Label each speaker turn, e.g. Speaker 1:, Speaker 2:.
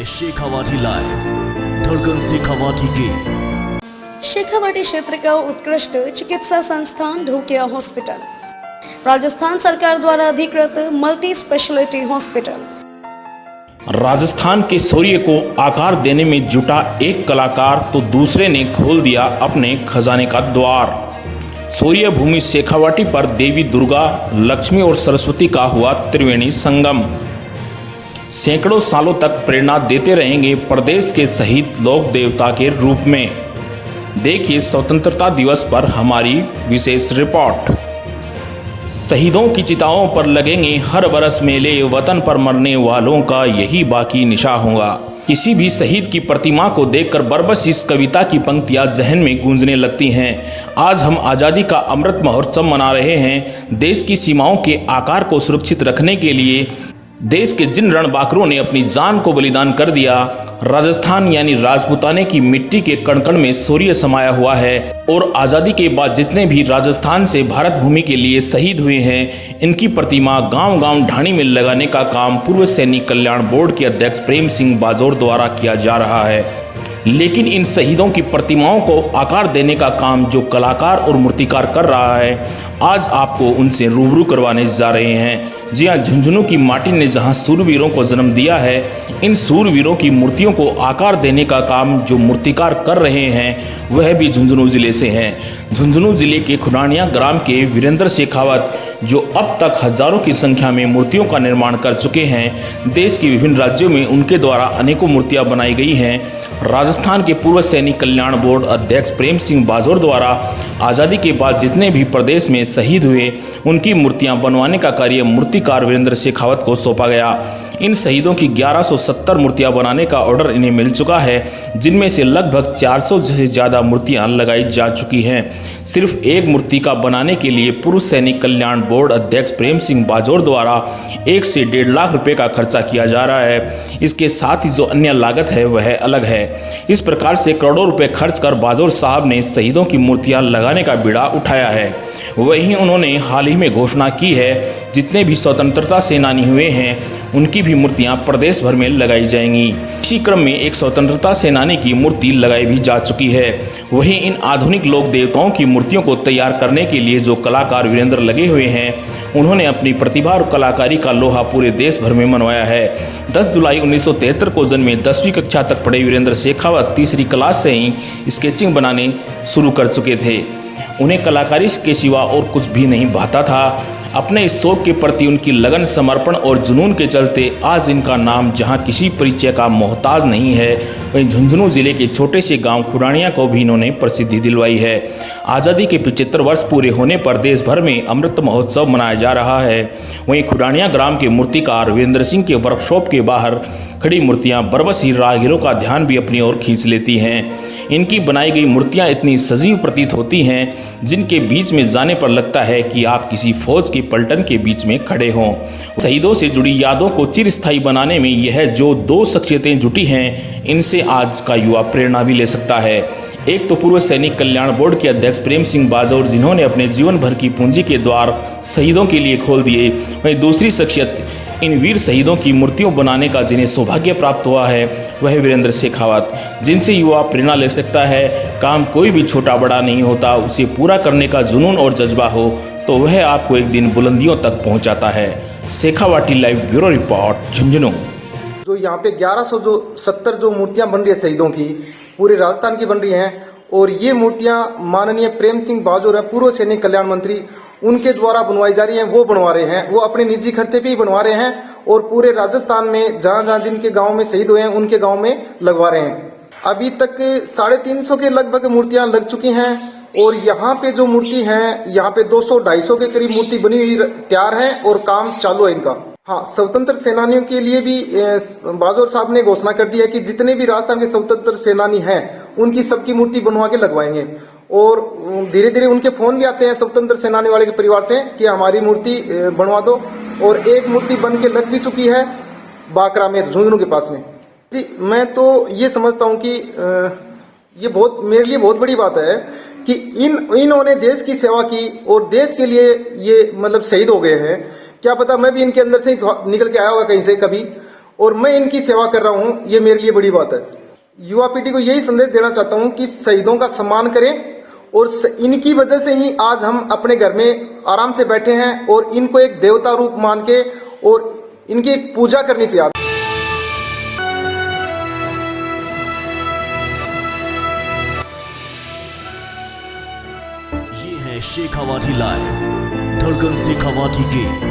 Speaker 1: Shekhawati live, धड़कन शेखावाटी की।
Speaker 2: शेखावाटी क्षेत्र का उत्कृष्ट चिकित्सा संस्थान ढोकिया हॉस्पिटल, राजस्थान सरकार द्वारा अधिकृत मल्टी स्पेशलिटी हॉस्पिटल।
Speaker 3: राजस्थान के शौर्य को आकार देने में जुटा एक कलाकार तो दूसरे ने खोल दिया अपने खजाने का द्वार। शौर्य भूमि शेखावाटी पर देवी दुर्गा, लक्ष्मी और सरस्वती का हुआ त्रिवेणी संगम। सैकड़ों सालों तक प्रेरणा देते रहेंगे प्रदेश के शहीद लोक देवता के रूप में। देखिए स्वतंत्रता दिवस पर हमारी विशेष रिपोर्ट। शहीदों की चिताओं पर लगेंगे हर बरस मेले, वतन पर मरने वालों का यही बाकी निशा होगा। किसी भी शहीद की प्रतिमा को देखकर बरबस इस कविता की पंक्तियां जहन में गूंजने लगती हैं। आज हम आज़ादी का अमृत महोत्सव मना रहे हैं। देश की सीमाओं के आकार को सुरक्षित रखने के लिए देश के जिन रणबांकुरों ने अपनी जान को बलिदान कर दिया, राजस्थान यानी राजपूताने की मिट्टी के कण कण में शौर्य समाया हुआ है। और आज़ादी के बाद जितने भी राजस्थान से भारत भूमि के लिए शहीद हुए हैं, इनकी प्रतिमा गांव-गांव ढाणी में लगाने का काम पूर्व सैनिक कल्याण बोर्ड के अध्यक्ष प्रेम सिंह बाजौर द्वारा किया जा रहा है। लेकिन इन शहीदों की प्रतिमाओं को आकार देने का काम जो कलाकार और मूर्तिकार कर रहा है, आज आपको उनसे रूबरू करवाने जा रहे हैं। जी हाँ, झुंझुनू की माटी ने जहां सूरवीरों को जन्म दिया है, इन सूरवीरों की मूर्तियों को आकार देने का काम जो मूर्तिकार कर रहे हैं, वह भी झुंझुनू जिले से हैं। झुंझुनू जिले के खुडानिया ग्राम के वीरेंद्र शेखावत, जो अब तक हजारों की संख्या में मूर्तियों का निर्माण कर चुके हैं। देश के विभिन्न राज्यों में उनके द्वारा अनेकों मूर्तियां बनाई गई हैं। राजस्थान के पूर्व सैनिक कल्याण बोर्ड अध्यक्ष प्रेम सिंह बाजौर द्वारा आज़ादी के बाद जितने भी प्रदेश में शहीद हुए, उनकी मूर्तियां बनवाने का कार्य मूर्तिकार वीरेंद्र शेखावत को सौंपा गया। इन शहीदों की 1170 मूर्तियां बनाने का ऑर्डर इन्हें मिल चुका है, जिनमें से लगभग 400 से ज़्यादा मूर्तियां लगाई जा चुकी हैं। सिर्फ एक मूर्ति का बनाने के लिए पूर्व सैनिक कल्याण बोर्ड अध्यक्ष प्रेम सिंह बाजौर द्वारा 1 से 1.5 लाख रुपए का खर्चा किया जा रहा है। इसके साथ ही जो अन्य लागत है वह अलग है। इस प्रकार से करोड़ों रुपए खर्च कर बाजौर साहब ने शहीदों की मूर्तियां लगाने का बीड़ा उठाया है। वहीं उन्होंने हाल ही में घोषणा की है, जितने भी स्वतंत्रता सेनानी हुए हैं उनकी भी मूर्तियां प्रदेश भर में लगाई जाएंगी। इसी क्रम में एक स्वतंत्रता सेनानी की मूर्ति लगाई भी जा चुकी है। वहीं इन आधुनिक लोक देवताओं की मूर्तियों को तैयार करने के लिए जो कलाकार वीरेंद्र लगे हुए हैं, उन्होंने अपनी प्रतिभा और कलाकारी का लोहा पूरे देश भर में मनवाया है। 10 जुलाई 1973 को जन्मे 10वीं कक्षा तक पढ़े वीरेंद्र शेखावत तीसरी क्लास से ही स्केचिंग बनाने शुरू कर चुके थे। उन्हें कलाकारी के सिवा और कुछ भी नहीं भाता था। अपने इस शौक के प्रति उनकी लगन, समर्पण और जुनून के चलते आज इनका नाम जहां किसी परिचय का मोहताज नहीं है, वहीं झुंझुनू जिले के छोटे से गांव खुडानिया को भी इन्होंने प्रसिद्धि दिलवाई है। आज़ादी के 75 वर्ष पूरे होने पर देश भर में अमृत महोत्सव मनाया जा रहा है। वहीं खुडानिया ग्राम के मूर्तिकार वीरेंद्र सिंह के वर्कशॉप के बाहर खड़ी मूर्तियां बरबस ही राहगीरों का ध्यान भी अपनी ओर खींच लेती हैं। इनकी बनाई गई मूर्तियां इतनी सजीव प्रतीत होती हैं, जिनके बीच में जाने पर लगता है कि आप किसी फौज के पलटन के बीच में खड़े हों। शहीदों से जुड़ी यादों को चिरस्थायी बनाने में यह जो 2 शख्सियतें जुटी हैं, इनसे आज का युवा प्रेरणा भी ले सकता है। एक तो पूर्व सैनिक कल्याण बोर्ड के अध्यक्ष प्रेम सिंह बाजौर, जिन्होंने अपने जीवन भर की पूंजी के द्वार शहीदों के लिए खोल दिए। वहीं दूसरी शख्सियत इन वीर शहीदों की मूर्तियों बनाने का जिन्हें सौभाग्य प्राप्त हुआ है, वह वीरेंद्र शेखावत, जिनसे युवा प्रेरणा ले सकता है। काम कोई भी छोटा बड़ा नहीं होता, उसे पूरा करने का जुनून और जज्बा हो तो वह आपको एक दिन बुलंदियों तक पहुंचाता है। Shekhawati live bureau report, Jhunjhunu.
Speaker 4: जो यहाँ पे 1170 जो मूर्तियां बन रही है शहीदों की, पूरे राजस्थान की बन रही हैं। और ये मूर्तियां माननीय प्रेम सिंह बाजौर है, पूर्व सैनिक कल्याण मंत्री, उनके द्वारा बनवाई जा रही हैं। वो बनवा रहे हैं, वो अपने निजी खर्चे पे ही बनवा रहे हैं। और पूरे राजस्थान में जहां जहां जिनके गांव में शहीद हुए हैं, उनके गांव में लगवा रहे हैं। अभी तक 350 के लगभग मूर्तियां लग चुकी हैं। और यहाँ पे जो मूर्ति है, यहाँ पे 200-250 के करीब मूर्ति बनी हुई तैयार है और काम चालू है इनका। हाँ, स्वतंत्र सेनानियों के लिए भी बाजौर साहब ने घोषणा कर दी है कि जितने भी राजस्थान के स्वतंत्र सेनानी हैं, उनकी सबकी मूर्ति बनवा के लगवाएंगे। और धीरे धीरे उनके फोन भी आते हैं स्वतंत्र सेनानी वाले के परिवार से कि हमारी मूर्ति बनवा दो। और एक मूर्ति बन के लग भी चुकी है बाकरा में, झुंझुनू के पास में। जी, मैं तो ये समझता हूँ कि ये बहुत मेरे लिए बहुत बड़ी बात है कि इन्होंने देश की सेवा की और देश के लिए ये मतलब शहीद हो गए हैं। क्या पता मैं भी इनके अंदर से ही निकल के आया होगा कहीं से कभी। और मैं इनकी सेवा कर रहा हूँ, ये मेरे लिए बड़ी बात है। युवा पीढ़ी को यही संदेश देना चाहता हूँ कि शहीदों का सम्मान करें और इनकी वजह से ही आज हम अपने घर में आराम से बैठे हैं और इनको एक देवता रूप मान के और इनकी एक पूजा करनी चाहिए।
Speaker 1: ये है शेखावाटी लाइव, धड़कन शेखावाटी के